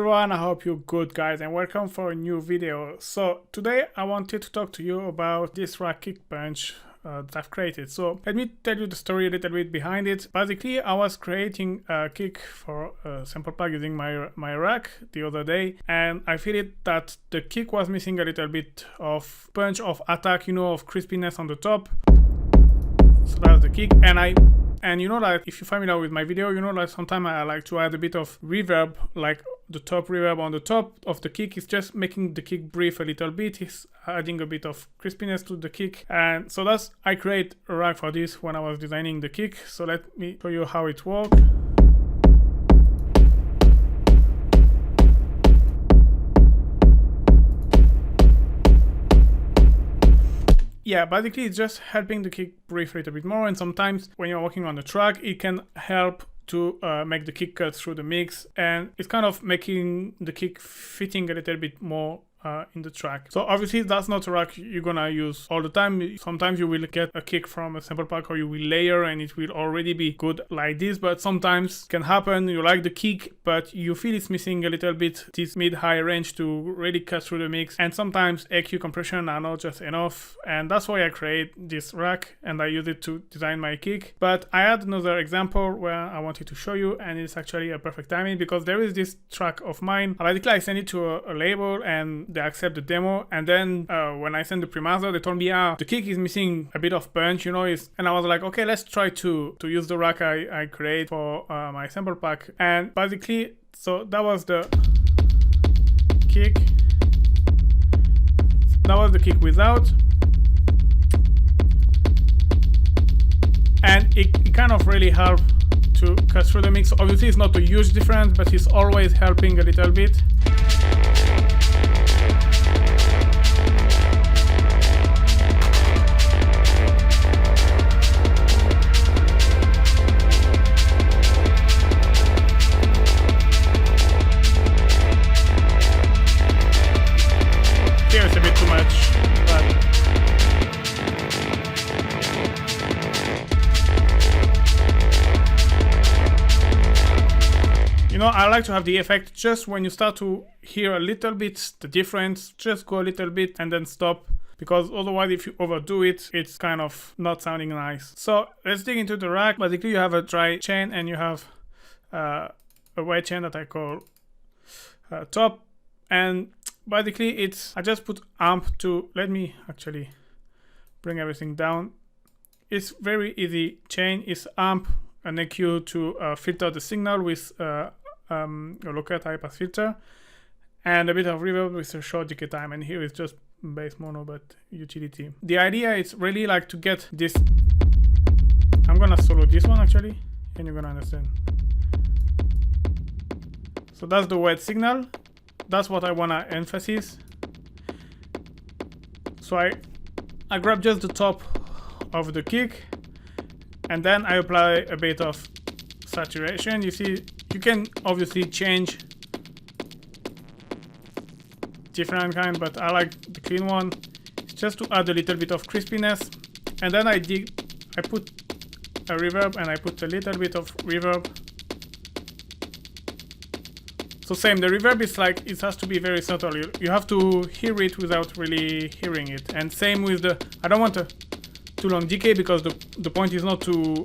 everyone, I hope you're good guys and welcome for a new video. So today I wanted to talk to you about this rack kick punch that I've created. So let me tell you the story a little bit behind it. Basically, I was creating a kick for a sample pack using my rack the other day, and I feel it that the kick was missing a little bit of punch, of attack, of crispiness on the top. So that's the kick, and you know that if you're familiar with my video, you know that sometimes I like to add a bit of reverb, like the top reverb on the top of the kick is just making the kick breathe a little bit. It's adding a bit of crispiness to the kick, and so I create a rack for this when I was designing the kick. So let me show you how it works. Yeah, basically it's just helping the kick breathe a little bit more, and sometimes when you're working on the track, it can help to make the kick cut through the mix, and it's kind of making the kick fitting a little bit more in the track. So obviously that's not a rack you're gonna use all the time. Sometimes you will get a kick from a sample pack, or you will layer and it will already be good like this, but sometimes it can happen you like the kick but you feel it's missing a little bit this mid-high range to really cut through the mix, and sometimes EQ compression are not just enough, and that's why I create this rack and I use it to design my kick. But I had another example where I wanted to show you, and it's actually a perfect timing because there is this track of mine. Basically I sent it to a label and they accept the demo, and then when I sent the pre-master, they told me the kick is missing a bit of punch, and I was like, okay, let's try to use the rack I create for my sample pack. And basically, so that was the kick, without, and it kind of really helped to cut through the mix. Obviously it's not a huge difference, but it's always helping a little bit. It's a bit too much, but I like to have the effect just when you start to hear a little bit the difference, just go a little bit and then stop, because otherwise if you overdo it, it's kind of not sounding nice. So let's dig into the rack. Basically you have a dry chain and you have a wet chain that I call top, and basically I just put amp to, let me actually bring everything down. It's very easy chain. It's amp and EQ to filter the signal with a local high pass filter, and a bit of reverb with a short decay time, and here is just bass mono but utility. The idea is really like to get this. I'm gonna solo this one actually and you're gonna understand. So that's the wet signal. That's what I wanna emphasize. So I grab just the top of the kick, and then I apply a bit of saturation. You see, you can obviously change different kind, but I like the clean one. It's just to add a little bit of crispiness, and then I put a reverb and I put a little bit of reverb. So same, the reverb is like, it has to be very subtle. You have to hear it without really hearing it. And same with the, I don't want a too long decay because the point is not to,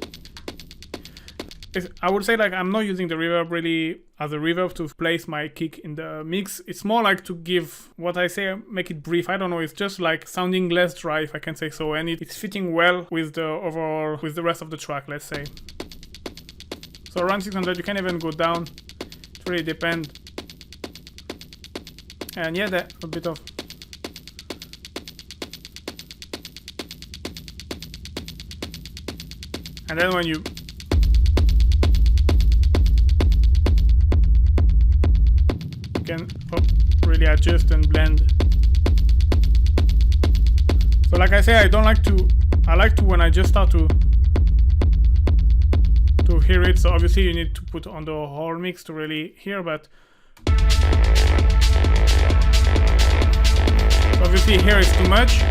I would say like I'm not using the reverb really as a reverb to place my kick in the mix. It's more like to give, what I say, make it brief. I don't know, it's just like sounding less dry, if I can say so. And it's fitting well with the overall, with the rest of the track, let's say. So around 600, you can even go down. It really depends. And yeah, that a bit of, and then when you can really adjust and blend. So like I say, I like to when I just start to hear it. So obviously you need to put on the whole mix to really hear, but obviously here is too much.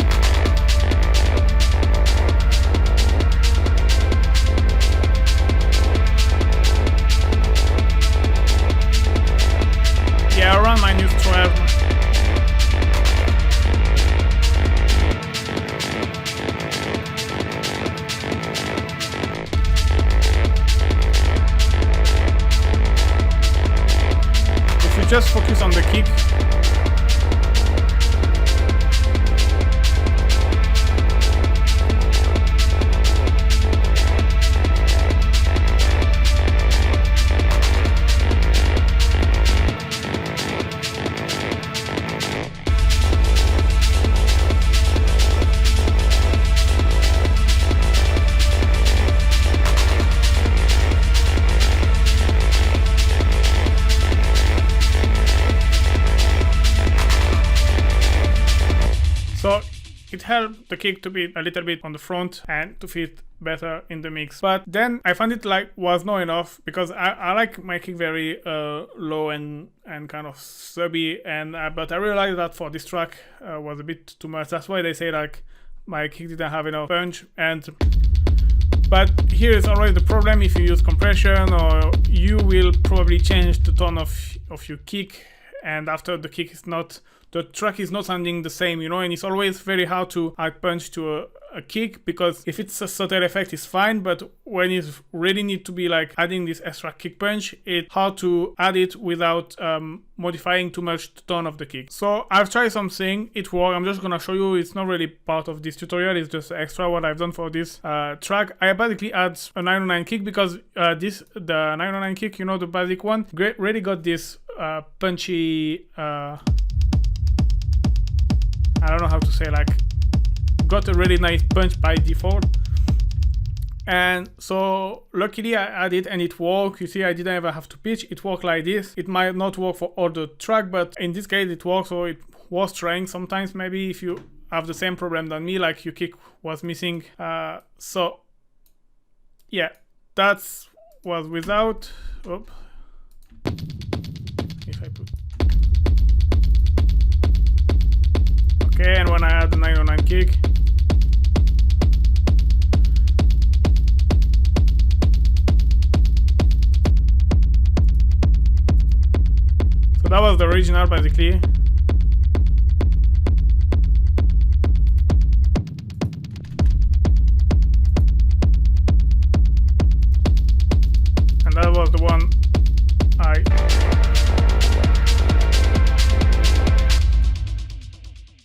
just focus on the kick. So it helped the kick to be a little bit on the front and to fit better in the mix. But then I found it like was not enough, because I like my kick very low and kind of subby, and but I realized that for this track was a bit too much. That's why they say like my kick didn't have enough punch. But here is always the problem: if you use compression, or you will probably change the tone of your kick, and after the kick is not, the track is not sounding the same, you know, and it's always very hard to add punch to a kick, because if it's a subtle effect, it's fine, but when you really need to be like adding this extra kick punch, it's hard to add it without modifying too much the tone of the kick. So I've tried something, it worked. I'm just gonna show you. It's not really part of this tutorial, it's just extra what I've done for this track. I basically add a 909 kick, because the 909 kick, you know, the basic one, really got this punchy, I don't know how to say, like, got a really nice punch by default. And so luckily I added and it worked. You see, I didn't ever have to pitch. It worked like this. It might not work for all the track, but in this case it works, so it was trying. Sometimes maybe if you have the same problem than me, like your kick was missing. So yeah, that was without. If I put. Okay, and when I add the 909 kick, so that was the original basically. And that was the one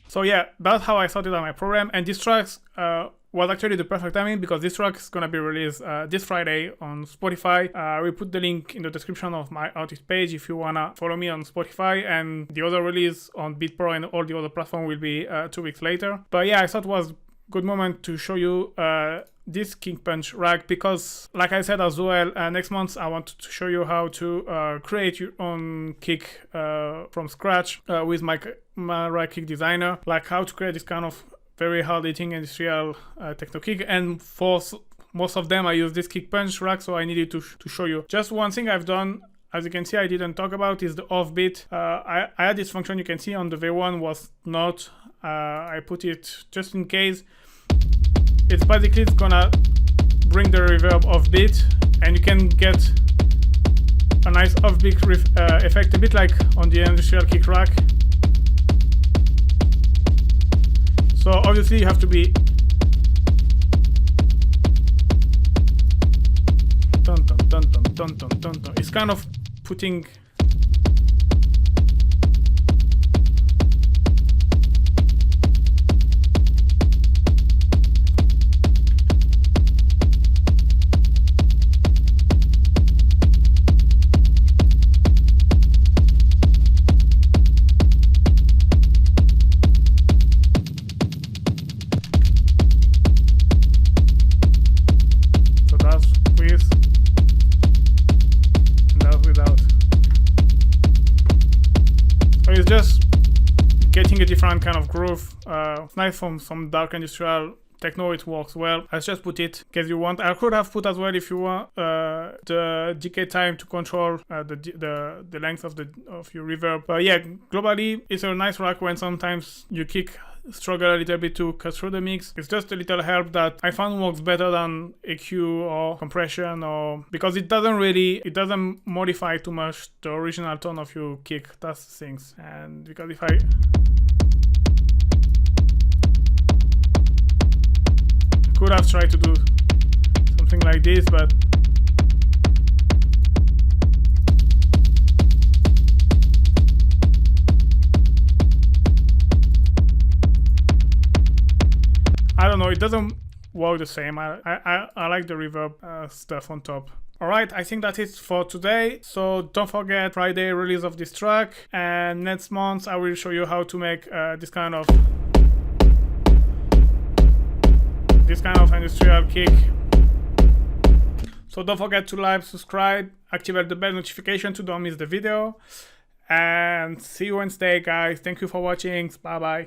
So yeah, that's how I started on my program, and this track was actually the perfect timing, because this track is gonna be released this Friday on Spotify. We put the link in the description of my artist page if you wanna follow me on Spotify, and the other release on Beatpro and all the other platforms will be 2 weeks later. But yeah, I thought it was a good moment to show you this kick punch rack, because like I said as well, next month I want to show you how to create your own kick from scratch with my rack kick designer, like how to create this kind of very hard hitting industrial techno kick. And for most of them I use this kick punch rack, so I needed to show you. Just one thing I've done, as you can see, I didn't talk about, is the Offbeat. I had this function, you can see on the V1 was not, I put it just in case. It's basically gonna bring the reverb Offbeat, and you can get a nice Offbeat effect, a bit like on the industrial kick rack. So obviously you have to be dun dun dun dun dun dun dun dun. It's kind of putting getting a different kind of groove. It's nice from some dark industrial techno, it works well. I just put it in case you want. I could have put as well, if you want, the decay time to control the length of your reverb. But yeah, globally it's a nice rack when sometimes you kick struggle a little bit to cut through the mix. It's just a little help that I found works better than EQ or compression, or because it doesn't modify too much the original tone of your kick. That's the things. And because if I could have tried to do something like this, but don't know, it doesn't work the same. I like the reverb stuff on top. Alright, I think that's it for today, so don't forget Friday release of this track, and next month I will show you how to make this kind of industrial kick. So don't forget to like, subscribe, activate the bell notification to don't miss the video, and see you Wednesday guys. Thank you for watching, bye bye.